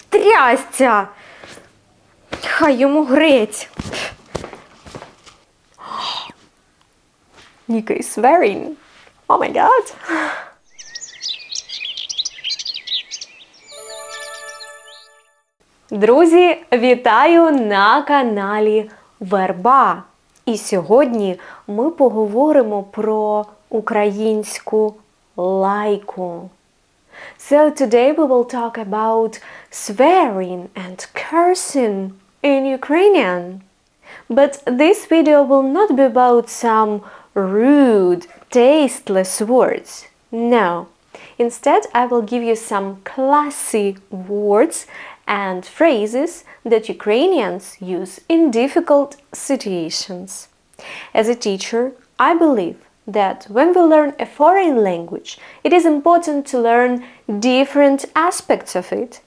Трясця! Хай йому грець. Ukrainian swearing. Oh my god. Друзі, вітаю на каналі VERBA. І сьогодні ми поговоримо про українську лайку. So today we will talk about swearing and cursing in Ukrainian. But this video will not be about some rude, tasteless words. No. Instead, I will give you some classy words and phrases that Ukrainians use in difficult situations. As a teacher, I believe that when we learn a foreign language, it is important to learn different aspects of it.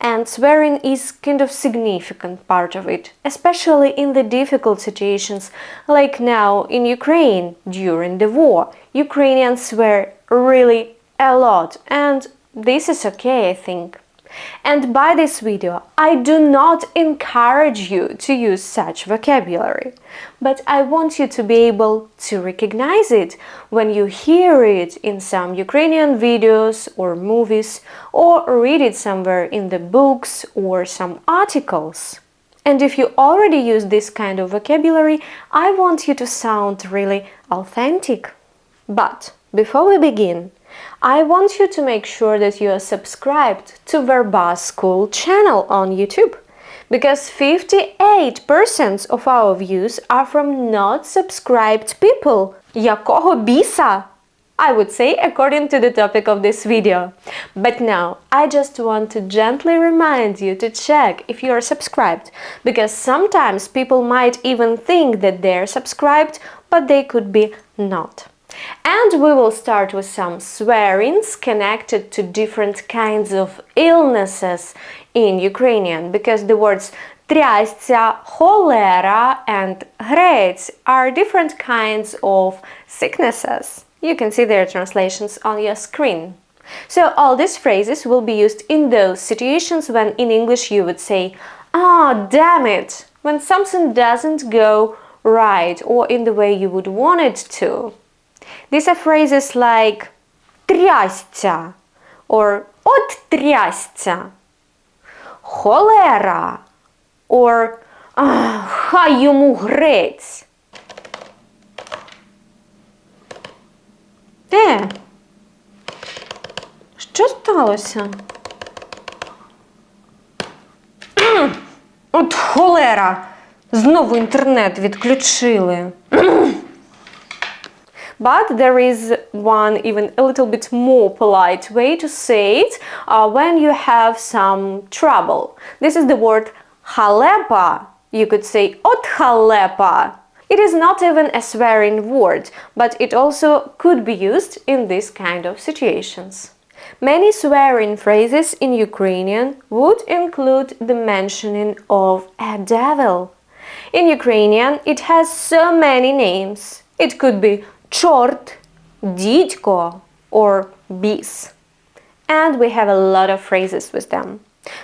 And swearing is kind of significant part of it, especially in the difficult situations like now in Ukraine during the war. Ukrainians swear really a lot, and this is okay, I think. And by this video, I do not encourage you to use such vocabulary, but I want you to be able to recognize it when you hear it in some Ukrainian videos or movies, or read it somewhere in the books or some articles. And if you already use this kind of vocabulary, I want you to sound really authentic. But before we begin, I want you to make sure that you are subscribed to VERBA School channel on YouTube, because 58% of our views are from not subscribed people. Якого біса? I would say according to the topic of this video. But now, I just want to gently remind you to check if you are subscribed, because sometimes people might even think that they are subscribed, but they could be not. And we will start with some swearings connected to different kinds of illnesses in Ukrainian, because the words трясця, холера and грець are different kinds of sicknesses. You can see their translations on your screen. So all these phrases will be used in those situations when in English you would say, "Ah, damn it," when something doesn't go right or in the way you would want it to. These are phrases like трясця or от трясця, холера or хай йому грець. Що сталося? От холера! Знову інтернет відключили. But there is one even a little bit more polite way to say it when you have some trouble. This is the word халепа. You could say от халепа. It is not even a swearing word, but it also could be used in this kind of situations. Many swearing phrases in Ukrainian would include the mentioning of a devil. In Ukrainian, it has so many names. It could be чорт, дідько, or біс. And we have a lot of phrases with them.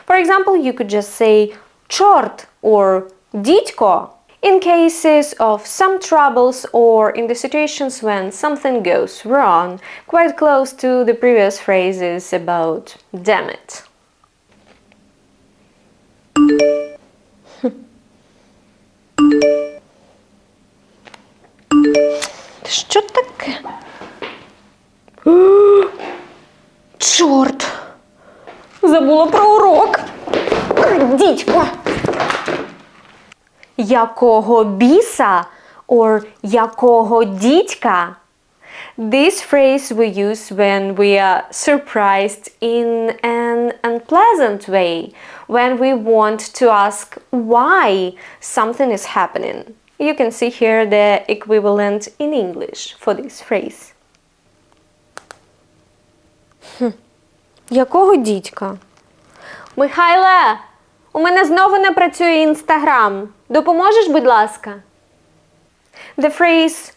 For example, you could just say чорт or дідько in cases of some troubles or in the situations when something goes wrong, quite close to the previous phrases about damn it. Що таке? Чорт! Забула про урок! Дідько! Якого біса or якого дідька? This phrase we use when we are surprised in an unpleasant way, when we want to ask why something is happening. You can see here the equivalent in English for this phrase. Якого дідька? Михайле, у мене знову не працює Інстаграм. Допоможеш, будь ласка? The phrase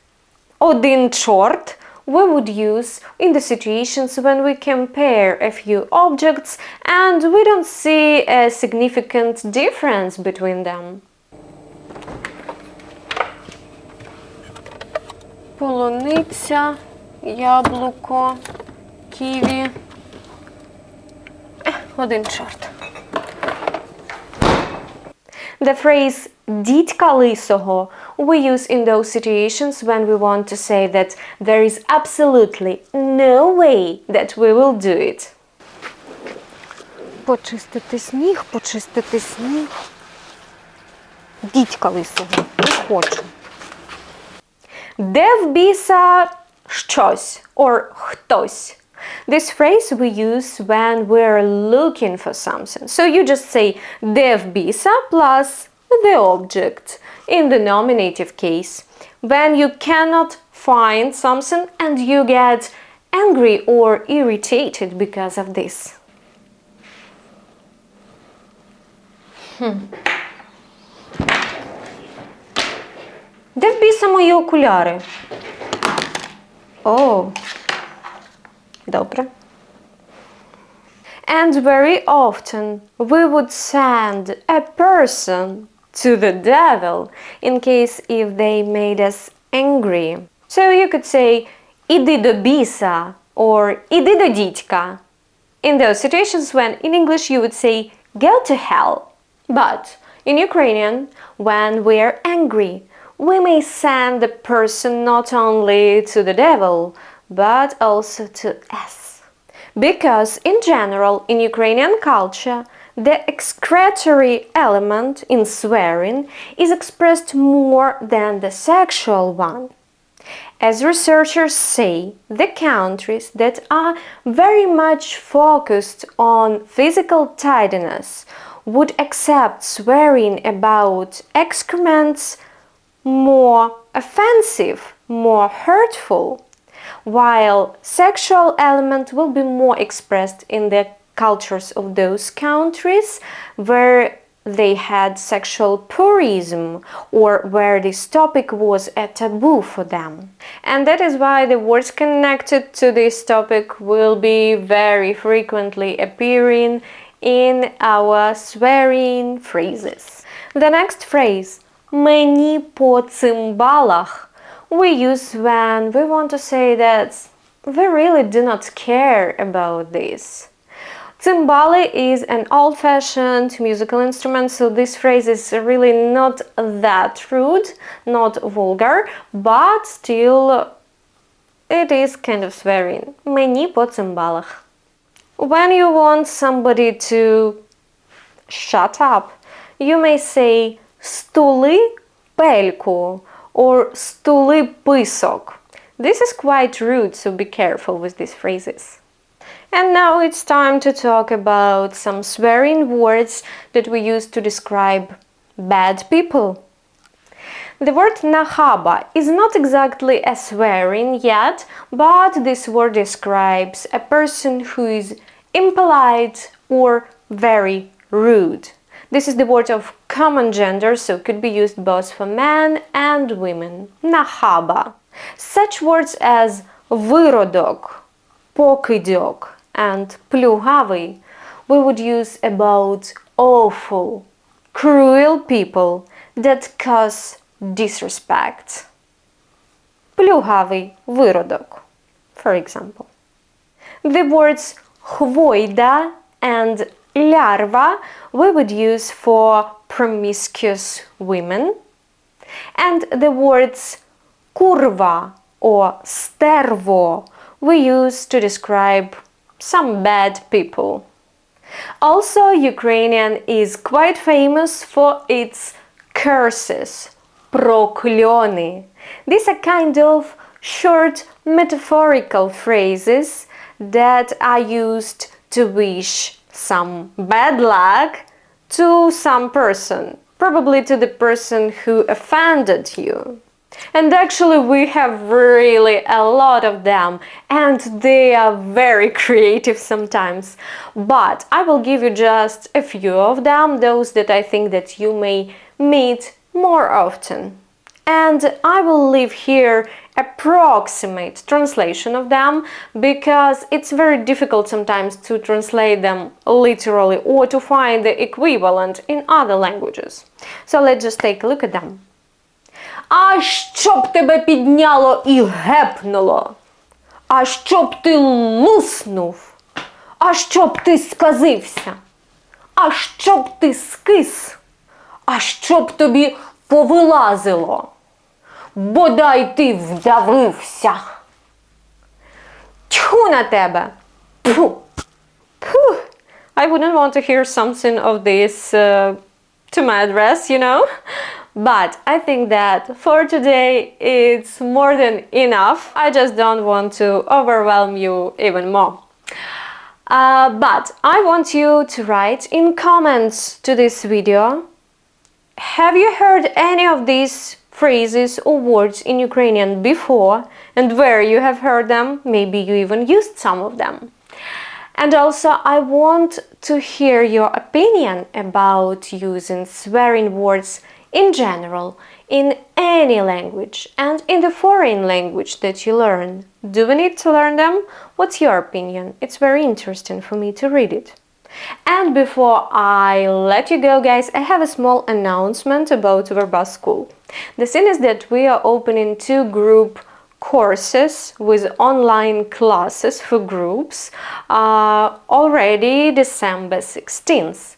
один чорт we would use in the situations when we compare a few objects and we don't see a significant difference between them. Полуниця, яблуко, ківі. Один чорт. The phrase «дідька лисого» we use in those situations when we want to say that there is absolutely no way that we will do it. Почистити сніг, почистити сніг. Дідька лисого, не хочу. Де в біса щось or хтось? This phrase we use when we're looking for something. So you just say де в біса plus the object in the nominative case. When you cannot find something and you get angry or irritated because of this. Де в біса мої окуляри? О, добре. And very often we would send a person to the devil in case if they made us angry. So you could say іди до біса or іди до дідька. In those situations when in English you would say go to hell. But in Ukrainian, when we're angry, we may send the person not only to the devil, but also to us. Because in general, in Ukrainian culture, the excretory element in swearing is expressed more than the sexual one. As researchers say, the countries that are very much focused on physical tidiness would accept swearing about excrements more offensive, more hurtful, while sexual element will be more expressed in the cultures of those countries where they had sexual purism or where this topic was a taboo for them. And that is why the words connected to this topic will be very frequently appearing in our swearing phrases. The next phrase, мені по цимбалах, we use when we want to say that we really do not care about this. Timbali is an old-fashioned musical instrument, so this phrase is really not that rude, not vulgar, but still it is kind of swearing. Мені по цимбалах. When you want somebody to shut up, you may say стули пельку or стули писок. This is quite rude, so be careful with these phrases. And now it's time to talk about some swearing words that we use to describe bad people. The word nahaba is not exactly a swearing yet, but this word describes a person who is impolite or very rude. This is the word of common gender, so it could be used both for men and women. Nahaba. Such words as виродок, покидьок, and плюгавий we would use about awful, cruel people that cause disrespect. Плюгавий виродок, for example. The words хвойда and лярва we would use for promiscuous women, and the words kurva or stervo we use to describe some bad people. Also, Ukrainian is quite famous for its curses, proklyony. These are kind of short metaphorical phrases that are used to wish some bad luck to some person, probably to the person who offended you. And actually we have really a lot of them, and they are very creative sometimes. But I will give you just a few of them, those that I think that you may meet more often. And I will leave here approximate translation of them, because it's very difficult sometimes to translate them literally or to find the equivalent in other languages. So let's just take a look at them. А щоб тебе підняло і гепнуло, а щоб ти луснув, а щоб ти сказився, а щоб ти скис, а щоб тобі повилазило, бодай ти вдавився. Тьху на тебе! Пфу! Пфу! I wouldn't want to hear something of this to my address, you know? But I think that for today it's more than enough. I just don't want to overwhelm you even more. But I want you to write in comments to this video, have you heard any of these phrases or words in Ukrainian before, and where you have heard them? Maybe you even used some of them. And also I want to hear your opinion about using swearing words in general, in any language, and in the foreign language that you learn. Do we need to learn them? What's your opinion? It's very interesting for me to read it. And before I let you go, guys, I have a small announcement about VERBA School. The thing is that we are opening 2 group courses with online classes for groups already December 16th.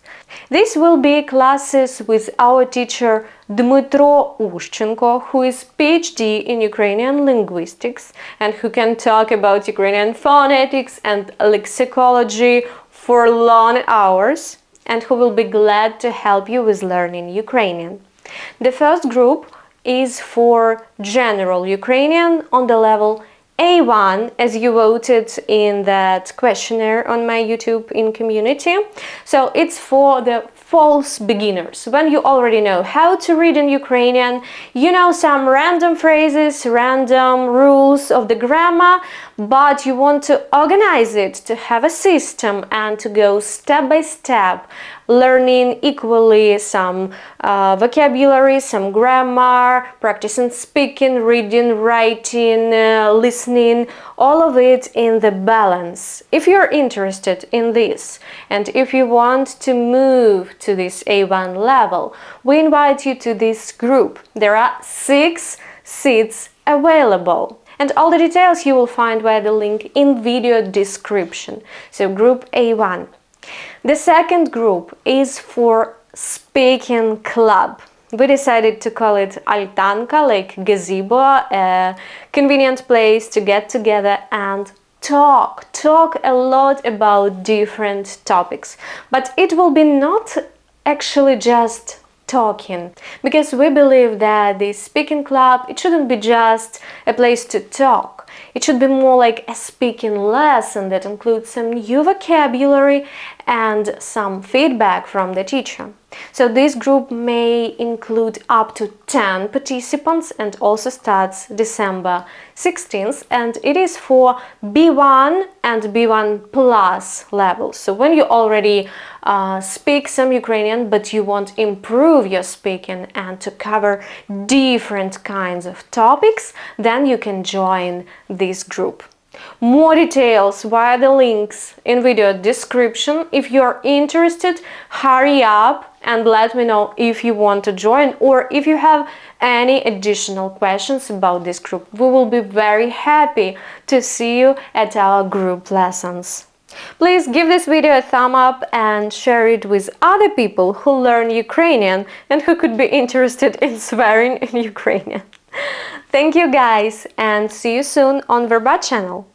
These will be classes with our teacher Dmytro Ushchenko, who is PhD in Ukrainian linguistics and who can talk about Ukrainian phonetics and lexicology for long hours, and who will be glad to help you with learning Ukrainian. The first group is for general Ukrainian on the level A1, as you voted in that questionnaire on my YouTube in community. So it's for the false beginners, when you already know how to read in Ukrainian, you know some random phrases, random rules of the grammar, but you want to organize it, to have a system and to go step by step, learning equally some vocabulary, some grammar, practicing speaking, reading, writing, listening, all of it in the balance. If you're interested in this and if you want to move to this A1 level, we invite you to this group. There are 6 seats available. And all the details you will find via the link in video description. So group A1. The second group is for speaking club. We decided to call it Altanka, like gazebo, a convenient place to get together and talk a lot about different topics. But it will be not actually just talking, because we believe that this speaking club, it shouldn't be just a place to talk. It should be more like a speaking lesson that includes some new vocabulary and some feedback from the teacher. So this group may include up to 10 participants and also starts December 16th, and it is for B1 and B1 plus levels. So when you already speak some Ukrainian but you want to improve your speaking and to cover different kinds of topics, then you can join this group. More details via the links in video description. If you're interested, hurry up and let me know if you want to join or if you have any additional questions about this group. We will be very happy to see you at our group lessons. Please give this video a thumb up and share it with other people who learn Ukrainian and who could be interested in swearing in Ukrainian. Thank you guys, and see you soon on VERBA channel.